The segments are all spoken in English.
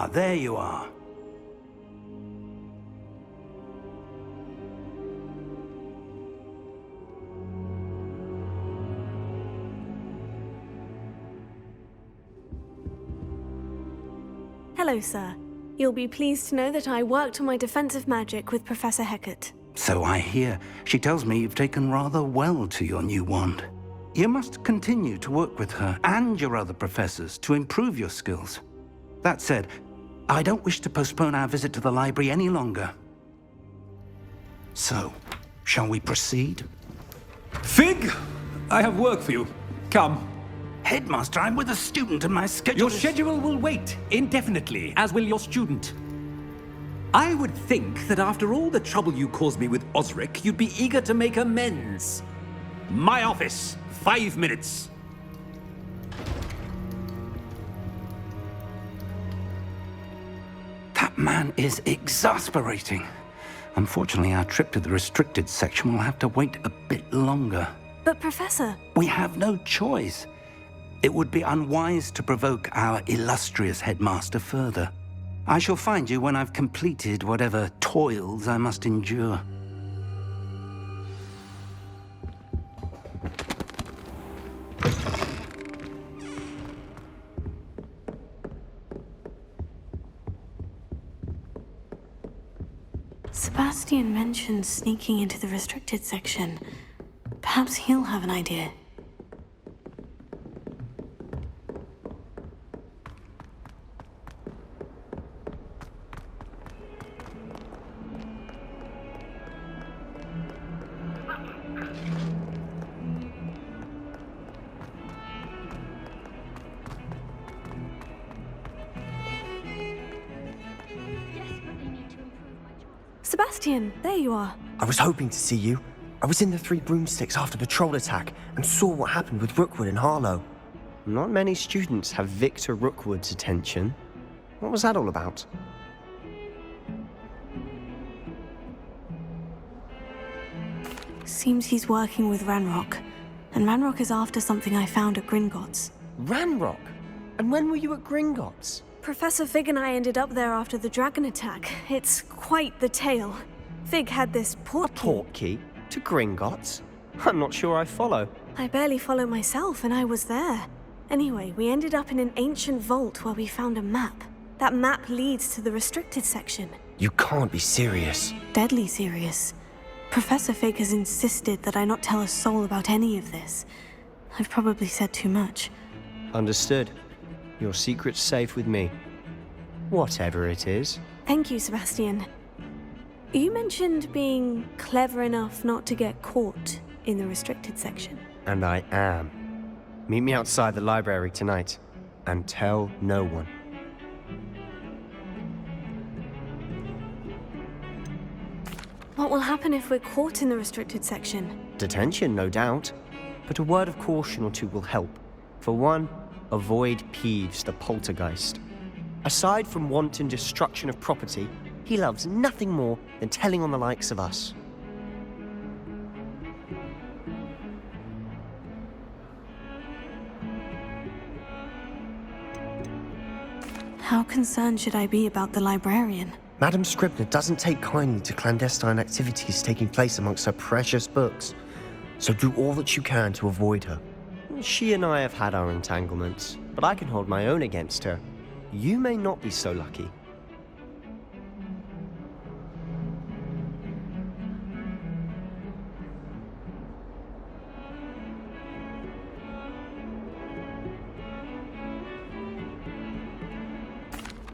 Ah, there you are. Hello, sir. You'll be pleased to know that I worked on my defensive magic with Professor Hecat. So I hear. She tells me you've taken rather well to your new wand. You must continue to work with her and your other professors to improve your skills. That said, I don't wish to postpone our visit to the library any longer. So, shall we proceed? Fig! I have work for you. Come. Headmaster, I'm with a student and my schedule Your schedule will wait indefinitely, as will your student. I would think that after all the trouble you caused me with Osric, you'd be eager to make amends. My office, 5 minutes. That man is exasperating. Unfortunately, our trip to the restricted section will have to wait a bit longer. But, Professor... We have no choice. It would be unwise to provoke our illustrious headmaster further. I shall find you when I've completed whatever toils I must endure. Sebastian mentioned sneaking into the restricted section. Perhaps he'll have an idea. Sebastian, there you are. I was hoping to see you. I was in the Three Broomsticks after the troll attack and saw what happened with Rookwood and Harlow. Not many students have Victor Rookwood's attention. What was that all about? Seems he's working with Ranrock. And Ranrock is after something I found at Gringotts. Ranrock? And when were you at Gringotts? Professor Fig and I ended up there after the dragon attack. It's quite the tale. Fig had this port key. Port key? To Gringotts? I'm not sure I follow. I barely follow myself, and I was there. Anyway, we ended up in an ancient vault where we found a map. That map leads to the restricted section. You can't be serious. Deadly serious. Professor Fig has insisted that I not tell a soul about any of this. I've probably said too much. Understood. Your secret's safe with me. Whatever it is. Thank you, Sebastian. You mentioned being clever enough not to get caught in the restricted section. And I am. Meet me outside the library tonight, and tell no one. What will happen if we're caught in the restricted section? Detention, no doubt. But a word of caution or two will help. For one, avoid Ps5, the poltergeist. Aside from wanton destruction of property, he loves nothing more than telling on the likes of us. How concerned should I be about the librarian? Madam Scribner doesn't take kindly to clandestine activities taking place amongst her precious books. So do all that you can to avoid her. She and I have had our entanglements, but I can hold my own against her. You may not be so lucky.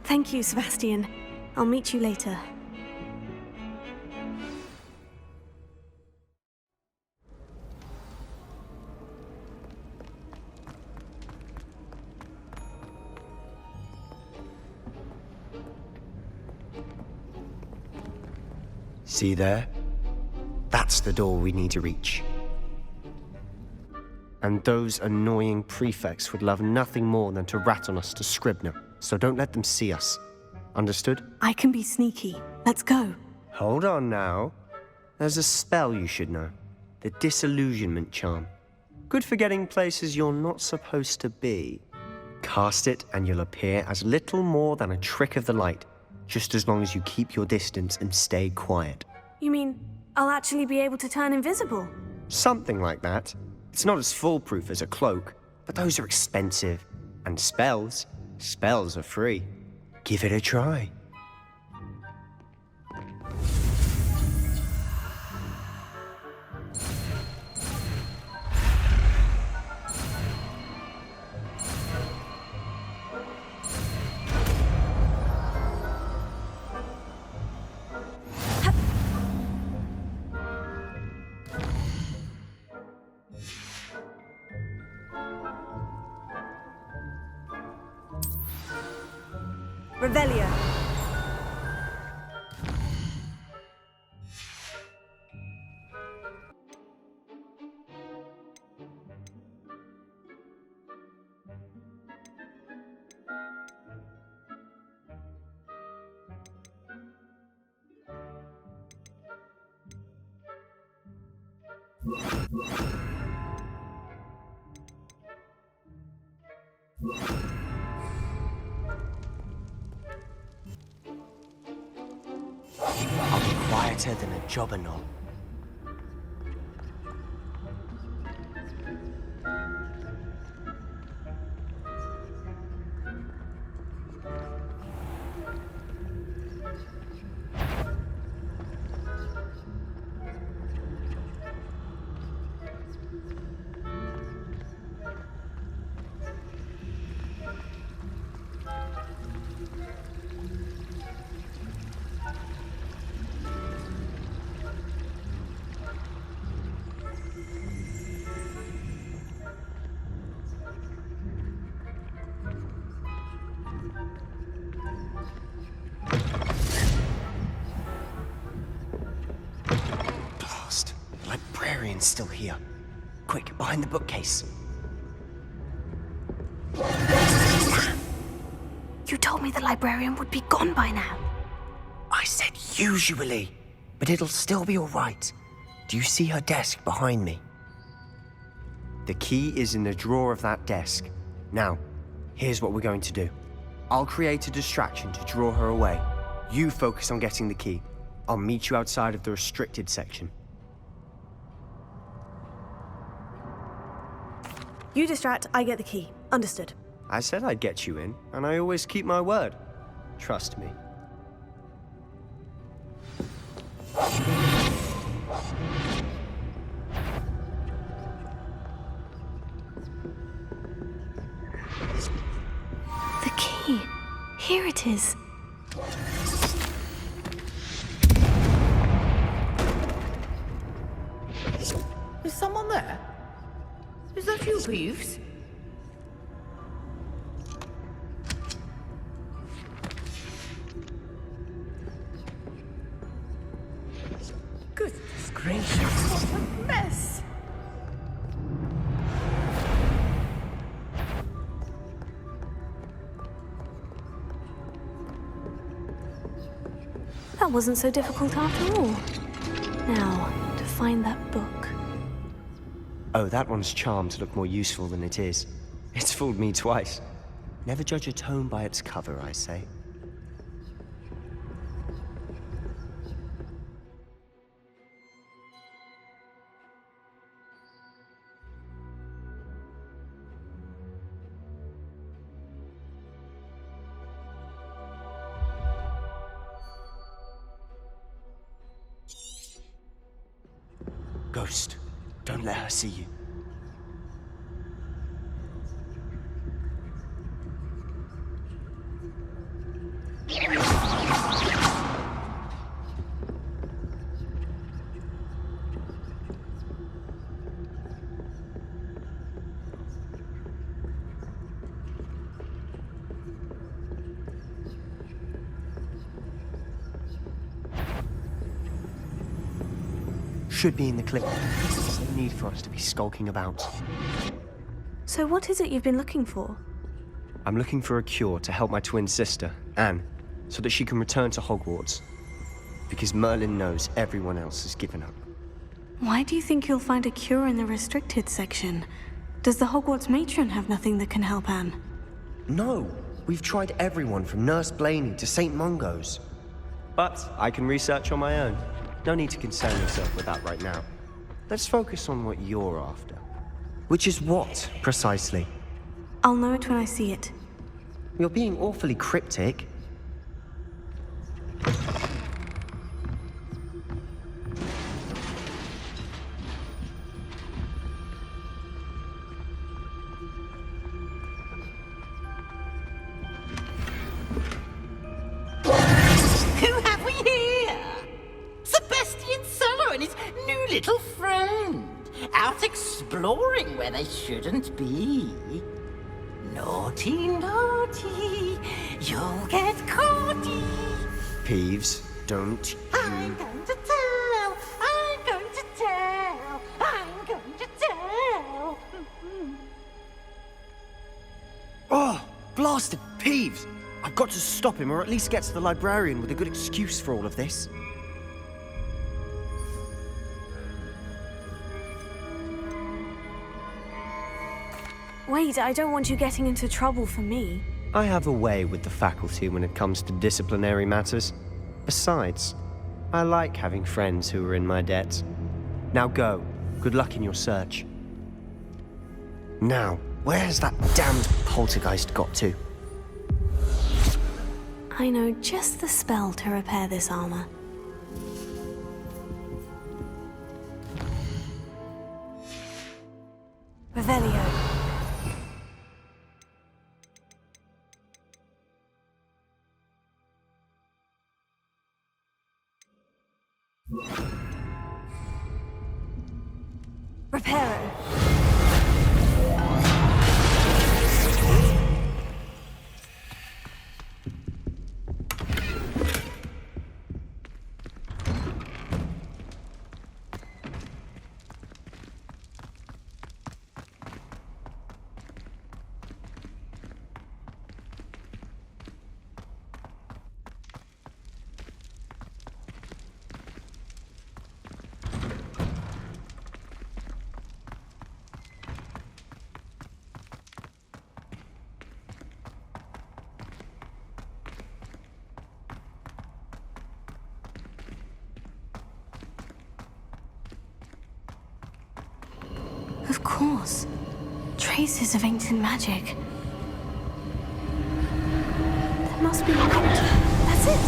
Thank you, Sebastian. I'll meet you later. See there? That's the door we need to reach. And those annoying prefects would love nothing more than to rat on us to Scribner, so don't let them see us. Understood? I can be sneaky. Let's go. Hold on now. There's a spell you should know. The Disillusionment Charm. Good for getting places you're not supposed to be. Cast it and you'll appear as little more than a trick of the light, just as long as you keep your distance and stay quiet. You mean I'll actually be able to turn invisible? Something like that. It's not as foolproof as a cloak, but those are expensive. And spells are free. Give it a try. Revelio. I'll be quieter than a jobberknoll. Librarian's still here. Quick, behind the bookcase. You told me the librarian would be gone by now. I said usually, but it'll still be all right. Do you see her desk behind me? The key is in the drawer of that desk. Now, here's what we're going to do. I'll create a distraction to draw her away. You focus on getting the key. I'll meet you outside of the restricted section. You distract, I get the key. Understood. I said I'd get you in, and I always keep my word. Trust me. The key. Here it is. Is someone there? Is that you, Ps5? Goodness gracious, what a mess! That wasn't so difficult after all. Now, to find that book. Oh, that one's charmed to look more useful than it is. It's fooled me twice. Never judge a tome by its cover, I say. Ghost, don't let her see you. Should be in the clip. There's no need for us to be skulking about. So what is it you've been looking for? I'm looking for a cure to help my twin sister, Anne, so that she can return to Hogwarts. Because Merlin knows everyone else has given up. Why do you think you'll find a cure in the restricted section? Does the Hogwarts matron have nothing that can help Anne? No, we've tried everyone from Nurse Blaney to St. Mungo's. But I can research on my own. No need to concern yourself with that right now. Let's focus on what you're after. Which is what, precisely? I'll know it when I see it. You're being awfully cryptic. Who have we here? Sebastian Cello and his new little friend. Out exploring where they shouldn't be. Naughty, naughty, you'll get caughty. Peeves, don't I'm going to tell, I'm going to tell, I'm going to tell. Oh, blasted Peeves! I've got to stop him, or at least get to the librarian with a good excuse for all of this. Wait, I don't want you getting into trouble for me. I have a way with the faculty when it comes to disciplinary matters. Besides, I like having friends who are in my debt. Now go. Good luck in your search. Now, where has that damned poltergeist got to? I know just the spell to repair this armor. Revelio. Reparo. Of course. Traces of ancient magic. There must be a note. That's it!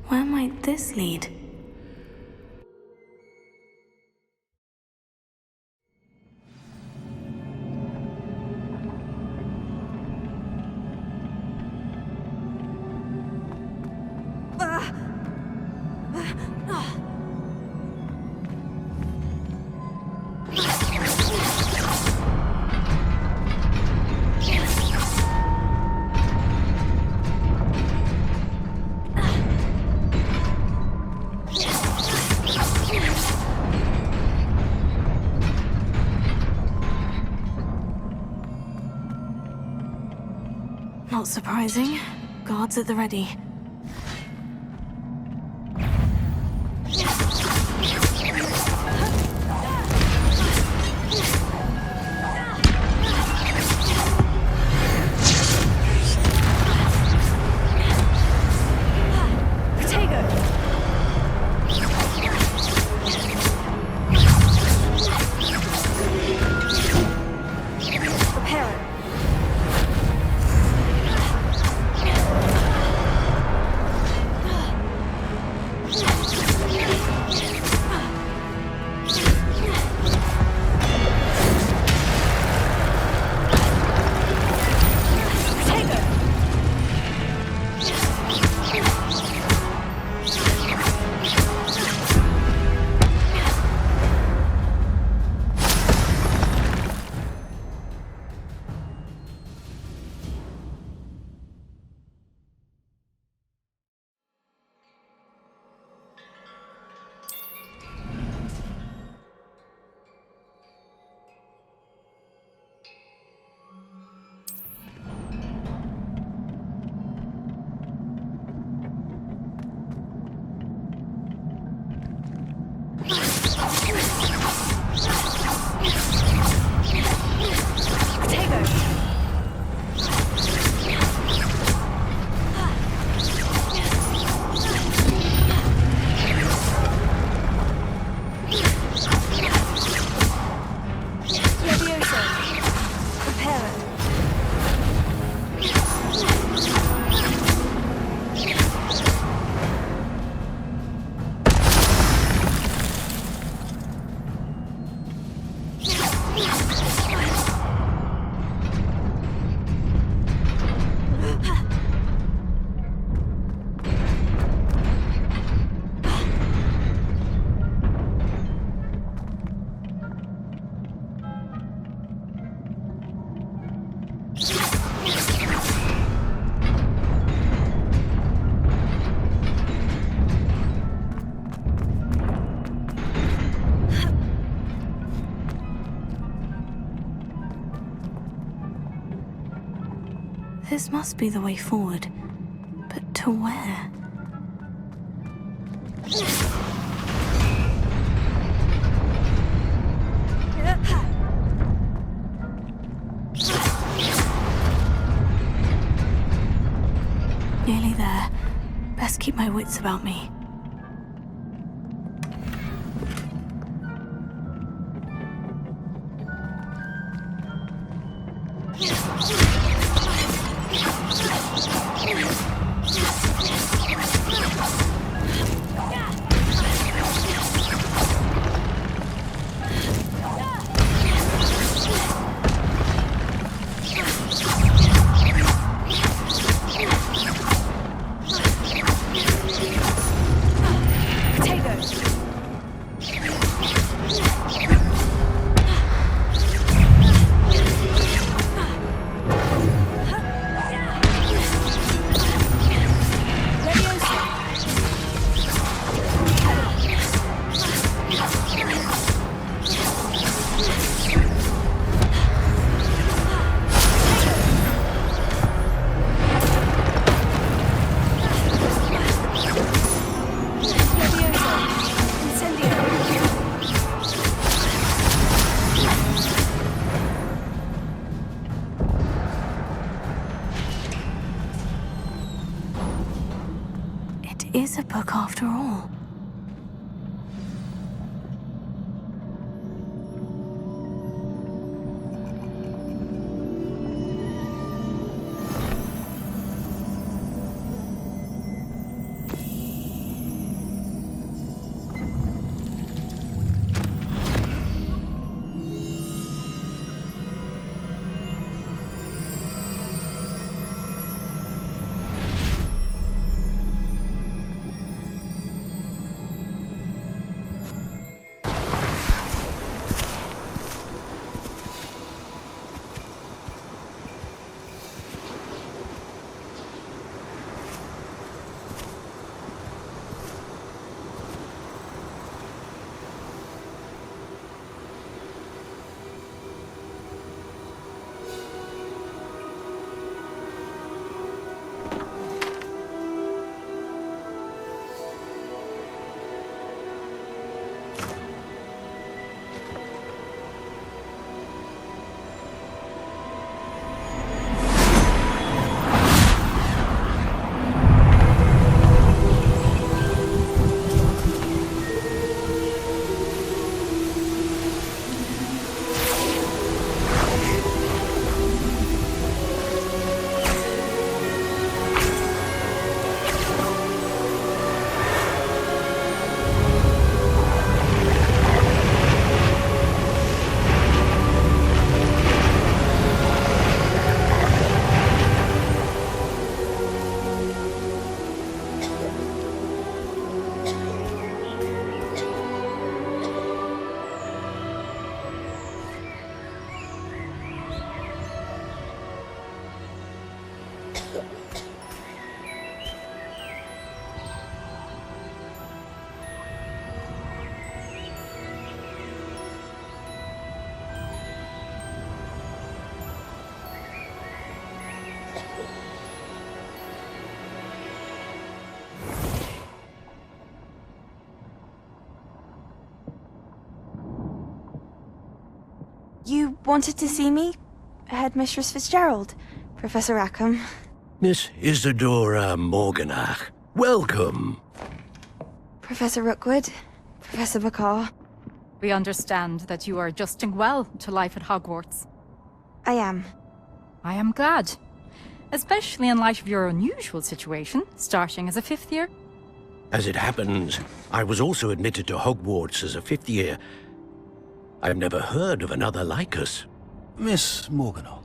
Where might this lead? Not surprising. Guards at the ready. This must be the way forward. But to where? Nearly there. Best keep my wits about me. Is a book after all. You wanted to see me? Headmistress Fitzgerald? Professor Rackham? Miss Isadora Morganach, welcome. Professor Rookwood? Professor McCaw? We understand that you are adjusting well to life at Hogwarts. I am. I am glad. Especially in light of your unusual situation, starting as a 5th year. As it happens, I was also admitted to Hogwarts as a 5th year. I've never heard of another like us. Miss Morganach,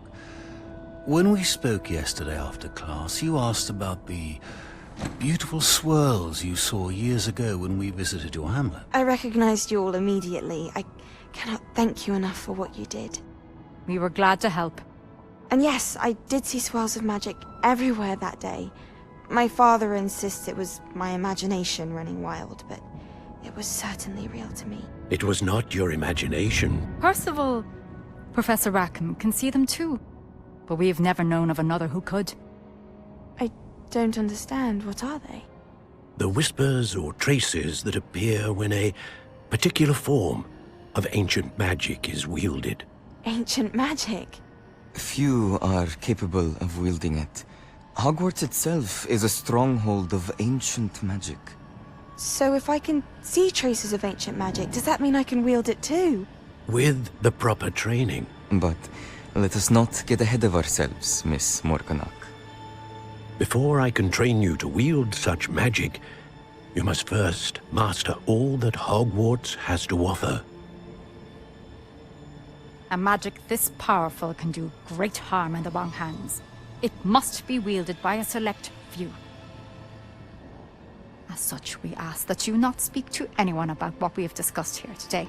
when we spoke yesterday after class, you asked about the beautiful swirls you saw years ago when we visited your hamlet. I recognized you all immediately. I cannot thank you enough for what you did. We were glad to help. And yes, I did see swirls of magic everywhere that day. My father insists it was my imagination running wild, but it was certainly real to me. It was not your imagination. Percival, Professor Rackham can see them too. but we have never known of another who could. I don't understand. What are they? The whispers or traces that appear when a particular form of ancient magic is wielded. Ancient magic? Few are capable of wielding it. Hogwarts itself is a stronghold of ancient magic. So if I can see traces of ancient magic, does that mean I can wield it too? With the proper training. But let us not get ahead of ourselves, Miss Morganach. Before I can train you to wield such magic, you must first master all that Hogwarts has to offer. A magic this powerful can do great harm in the wrong hands. It must be wielded by a select few. As such, we ask that you not speak to anyone about what we have discussed here today.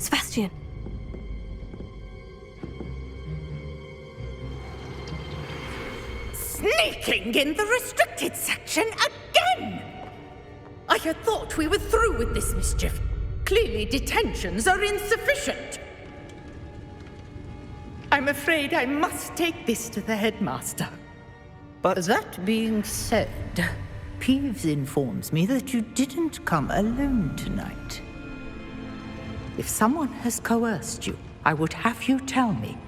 Sebastian. Sneaking in the restricted section again! I had thought we were through with this mischief. Clearly detentions are insufficient. I'm afraid I must take this to the headmaster. But that being said, Ps5 informs me that you didn't come alone tonight. If someone has coerced you, I would have you tell me.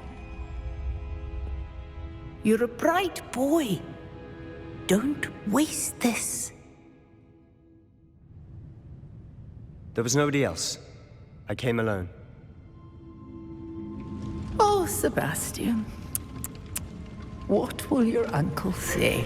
You're a bright boy. Don't waste this. There was nobody else. I came alone. Oh, Sebastian. What will your uncle say?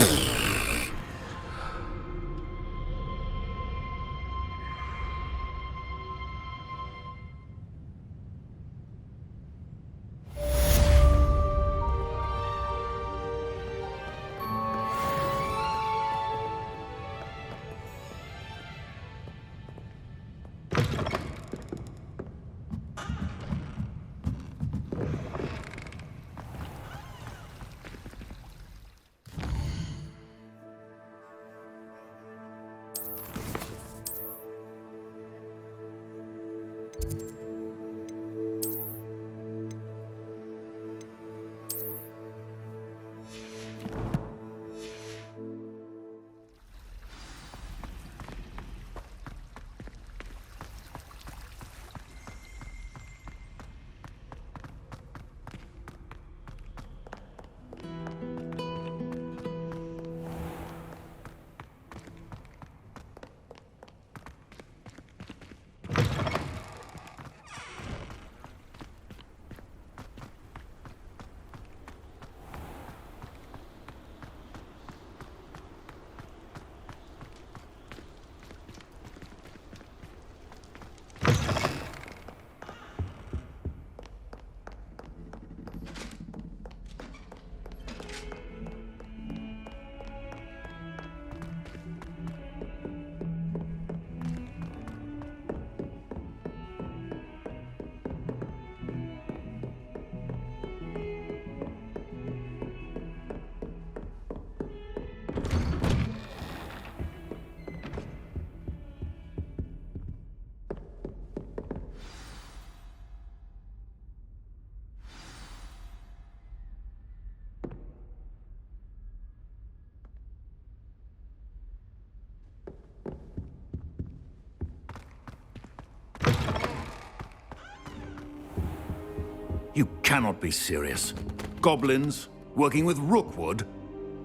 You cannot be serious. Goblins working with Rookwood?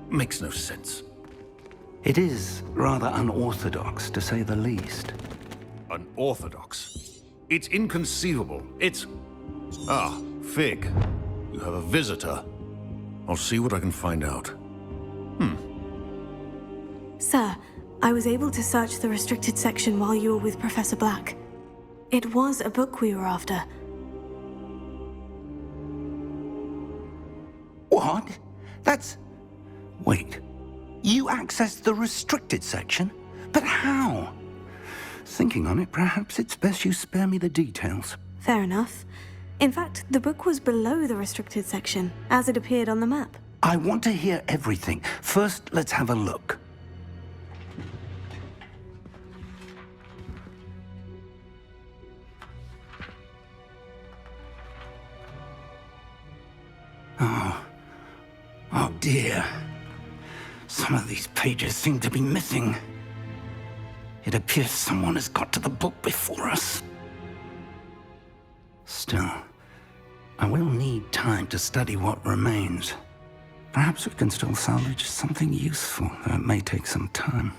Makes no sense. It is rather unorthodox, to say the least. Unorthodox? It's inconceivable. It's... Ah, Fig. You have a visitor. I'll see what I can find out. Sir, I was able to search the restricted section while you were with Professor Black. It was a book we were after. What? That's... Wait. You accessed the restricted section? But how? Thinking on it, perhaps it's best you spare me the details. Fair enough. In fact, the book was below the restricted section, as it appeared on the map. I want to hear everything. First, let's have a look. Oh dear. Some of these pages seem to be missing. It appears someone has got to the book before us. Still, I will need time to study what remains. Perhaps we can still salvage something useful, though it may take some time.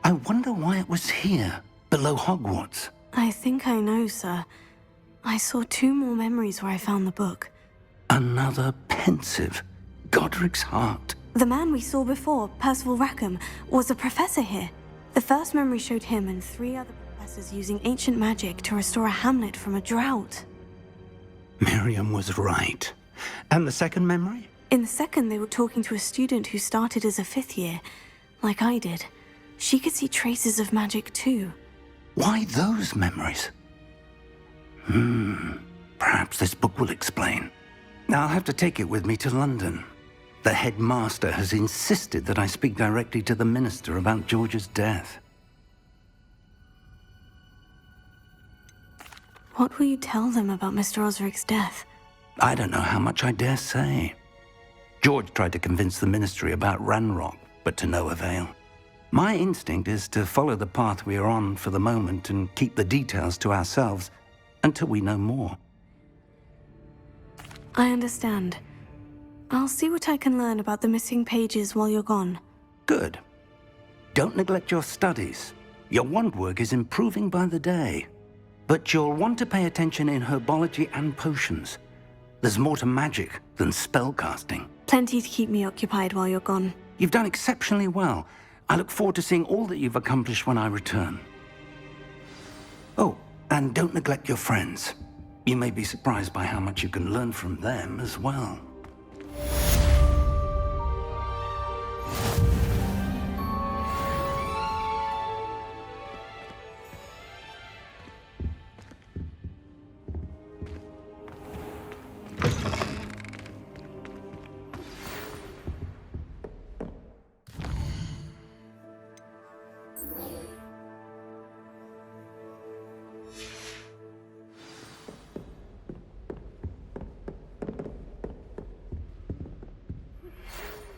I wonder why it was here, below Hogwarts. I think I know, sir. I saw 2 more memories where I found the book. Another pensive. Godric's heart. The man we saw before, Percival Rackham, was a professor here. The first memory showed him and 3 other professors using ancient magic to restore a hamlet from a drought. Miriam was right. And the second memory? In the second, they were talking to a student who started as a 5th year, like I did. She could see traces of magic too. Why those memories? Perhaps this book will explain. I'll have to take it with me to London. The headmaster has insisted that I speak directly to the minister about George's death. What will you tell them about Mr. Osric's death? I don't know how much I dare say. George tried to convince the ministry about Ranrock, but to no avail. My instinct is to follow the path we are on for the moment and keep the details to ourselves until we know more. I understand. I'll see what I can learn about the missing pages while you're gone. Good. Don't neglect your studies. Your wand work is improving by the day. But you'll want to pay attention in herbology and potions. There's more to magic than spellcasting. Plenty to keep me occupied while you're gone. You've done exceptionally well. I look forward to seeing all that you've accomplished when I return. Oh, and don't neglect your friends. You may be surprised by how much you can learn from them as well.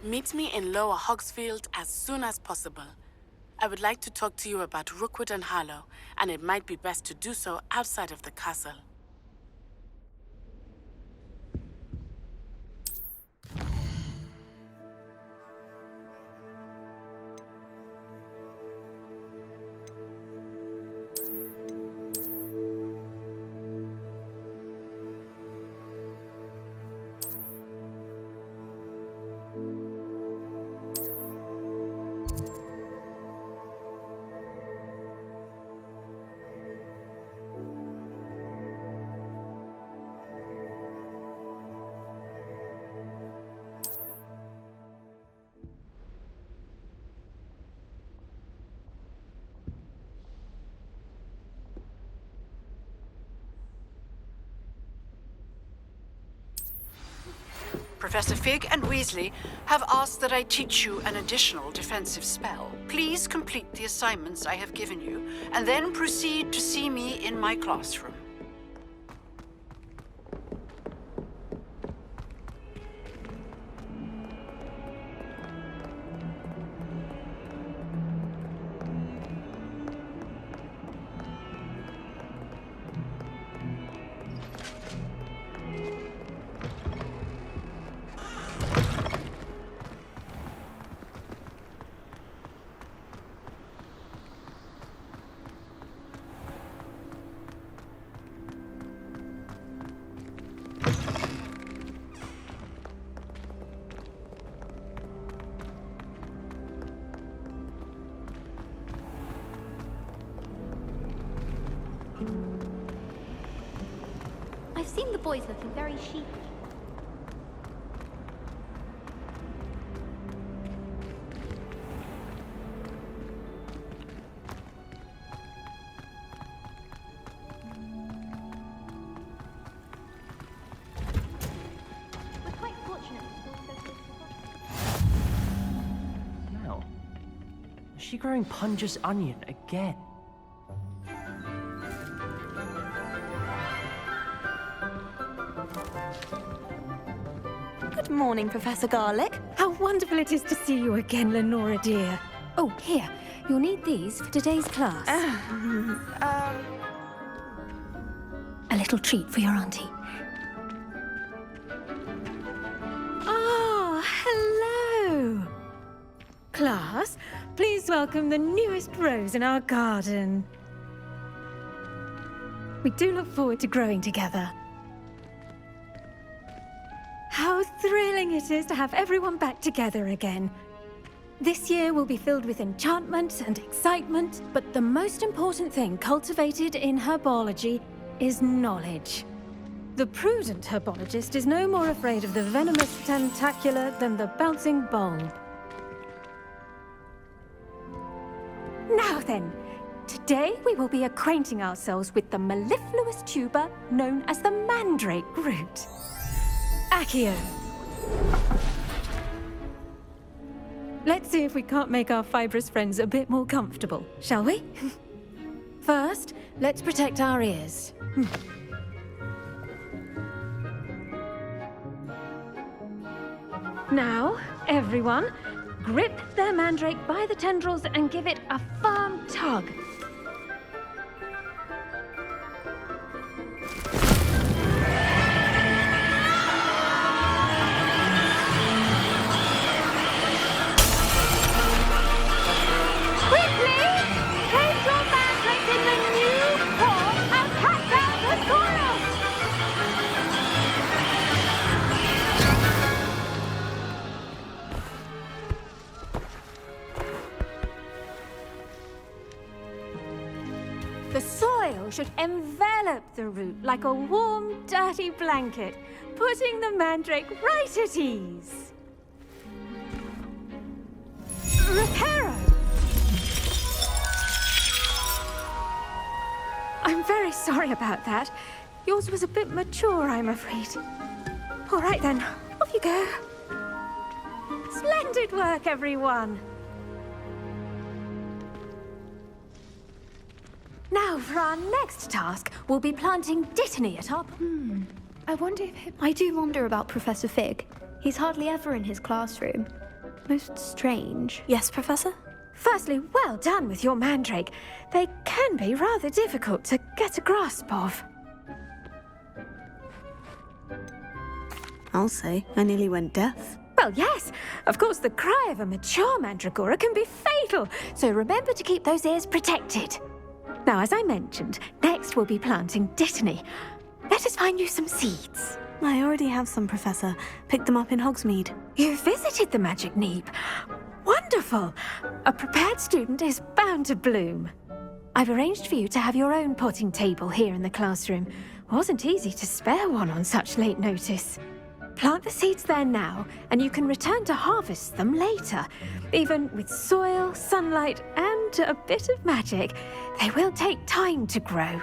Meet me in Lower Hogsfield as soon as possible. I would like to talk to you about Rookwood and Harlow, and it might be best to do so outside of the castle. Professor Fig and Weasley have asked that I teach you an additional defensive spell. Please complete the assignments I have given you, and then proceed to see me in my classroom. I've seen the boys looking very sheepish. she growing Punja's onion again? Good morning, Professor Garlick. How wonderful it is to see you again, Lenora dear. Oh, here. You'll need these for today's class. A little treat for your auntie. Ah, hello! Class, please welcome the newest rose in our garden. We do look forward to growing together. How thrilling it is to have everyone back together again. This year will be filled with enchantment and excitement, but the most important thing cultivated in herbology is knowledge. The prudent herbologist is no more afraid of the venomous tentacula than the bouncing bulb. Now then, today we will be acquainting ourselves with the mellifluous tuber known as the mandrake root. Accio. Let's see if we can't make our fibrous friends a bit more comfortable, shall we? First, let's protect our ears. Now, everyone, grip their mandrake by the tendrils and give it a firm tug. The soil should envelop the root like a warm, dirty blanket, putting the mandrake right at ease. Reparo! I'm very sorry about that. Yours was a bit mature, I'm afraid. All right then, off you go. Splendid work, everyone! Now, for our next task, we'll be planting Dittany at our... I wonder if I do wonder about Professor Fig. He's hardly ever in his classroom. Most strange. Yes, Professor? Firstly, well done with your mandrake. They can be rather difficult to get a grasp of. I'll say, I nearly went deaf. Well, yes. Of course, the cry of a mature mandragora can be fatal, so remember to keep those ears protected. Now, as I mentioned, next we'll be planting Dittany. Let us find you some seeds. I already have some, Professor. Picked them up in Hogsmeade. You visited the Magic Neep. Wonderful! A prepared student is bound to bloom. I've arranged for you to have your own potting table here in the classroom. Wasn't easy to spare one on such late notice. Plant the seeds there now, and you can return to harvest them later. Even with soil, sunlight, and a bit of magic, they will take time to grow.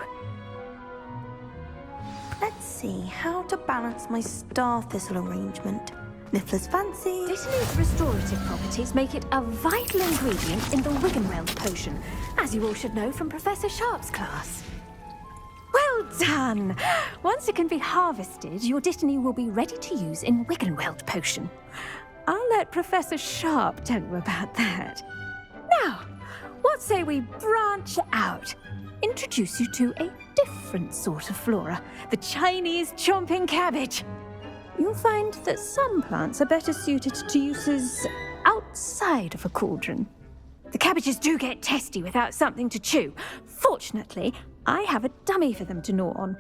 Let's see how to balance my star thistle arrangement. Niffler's fancy. Dittany's restorative properties make it a vital ingredient in the Wiggenweld potion, as you all should know from Professor Sharp's class. Well done! Once it can be harvested, your Dittany will be ready to use in Wiggenweld potion. I'll let Professor Sharp tell you about that. Now, what say we branch out? Introduce you to a different sort of flora, the Chinese chomping cabbage. You'll find that some plants are better suited to uses outside of a cauldron. The cabbages do get testy without something to chew. Fortunately, I have a dummy for them to gnaw on.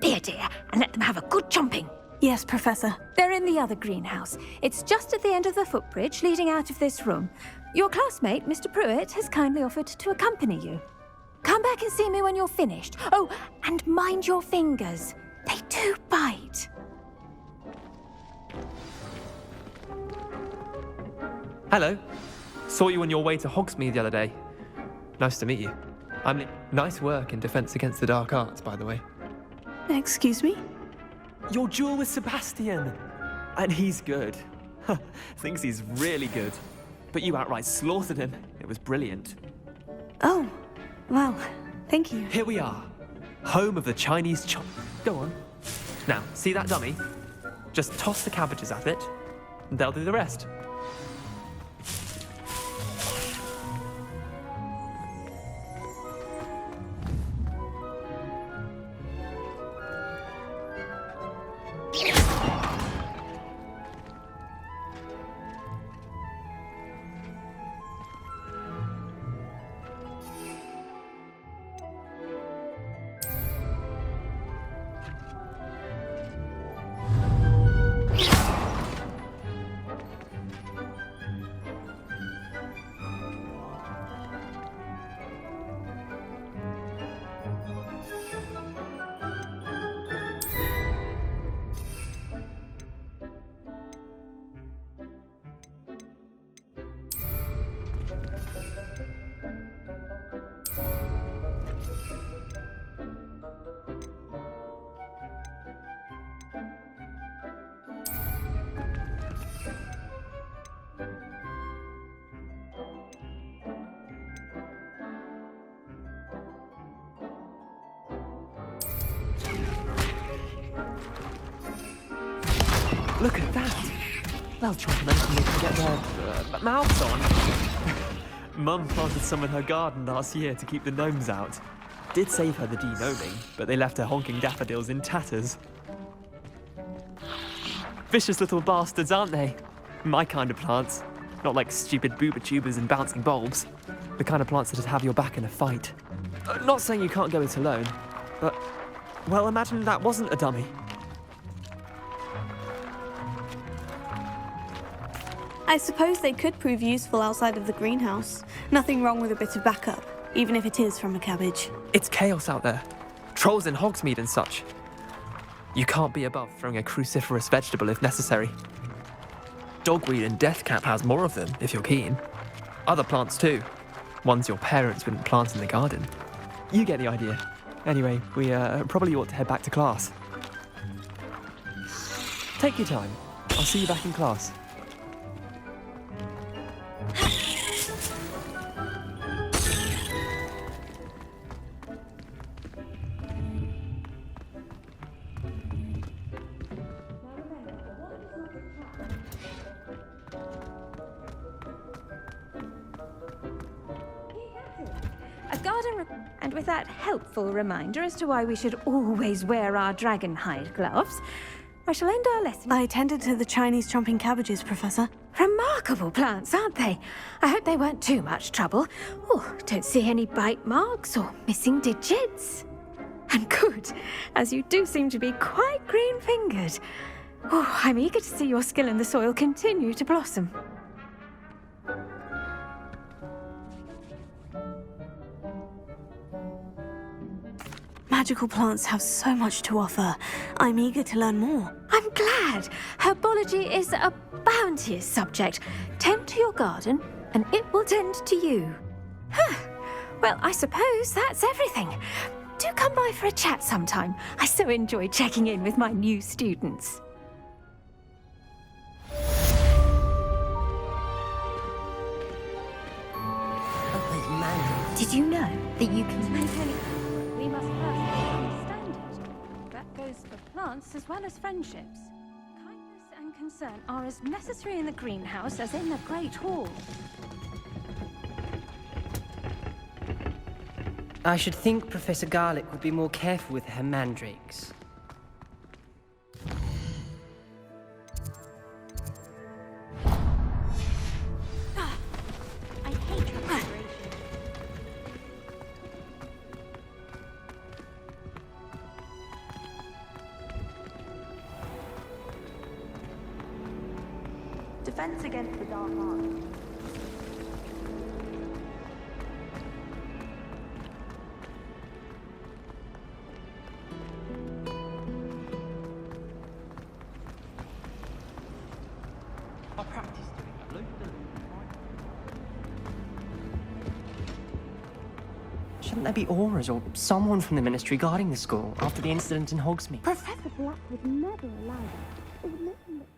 Be a dear and let them have a good chomping. Yes, Professor. They're in the other greenhouse. It's just at the end of the footbridge leading out of this room. Your classmate, Mr. Pruitt, has kindly offered to accompany you. Come back and see me when you're finished. Oh, and mind your fingers. They do bite. Hello. Saw you on your way to Hogsmeade the other day. Nice to meet you. Nice work in Defense Against the Dark Arts, by the way. Excuse me? Your duel with Sebastian. And he's good. Thinks he's really good. but you outright slaughtered him. It was brilliant. Oh, well, thank you. Here we are, home of the Chinese chop. Go on. Now, see that dummy? Just toss the cabbages at it, and they'll do the rest. Look at that! They'll try to make them get their mouths on. Mum planted some in her garden last year to keep the gnomes out. Did save her the de-gnoming, but they left her honking daffodils in tatters. Vicious little bastards, aren't they? My kind of plants. Not like stupid booba tubers and bouncing bulbs. The kind of plants that'd have your back in a fight. Not saying you can't go it alone, but, well, imagine that wasn't a dummy. I suppose they could prove useful outside of the greenhouse. Nothing wrong with a bit of backup, even if it is from a cabbage. It's chaos out there. Trolls in Hogsmeade and such. You can't be above throwing a cruciferous vegetable if necessary. Dogweed and deathcap has more of them, if you're keen. Other plants too. Ones your parents wouldn't plant in the garden. You get the idea. Anyway, we probably ought to head back to class. Take your time. I'll see you back in class. And with that helpful reminder as to why we should always wear our dragon hide gloves, I shall end our lesson. I attended to the Chinese chomping cabbages, Professor. Remarkable plants, aren't they? I hope they weren't too much trouble. Oh, don't see any bite marks or missing digits. And good, as you do seem to be quite green-fingered. Oh, I'm eager to see your skill in the soil continue to blossom. Magical plants have so much to offer. I'm eager to learn more. I'm glad. Herbology is a bounteous subject. Tend to your garden, and it will tend to you. Huh. Well, I suppose that's everything. Do come by for a chat sometime. I so enjoy checking in with my new students. Did you know that you can maintain... We must first understand it. That goes for plants as well as friendships. Kindness and concern are as necessary in the greenhouse as in the Great Hall. I should think Professor Garlick would be more careful with her mandrakes. I hate your preparation. Defense against the dark arts. I practiced doing that, Luke. Shouldn't there be auras or someone from the Ministry guarding the school after the incident in Hogsmeade? Professor Black would never allow that. It would make him look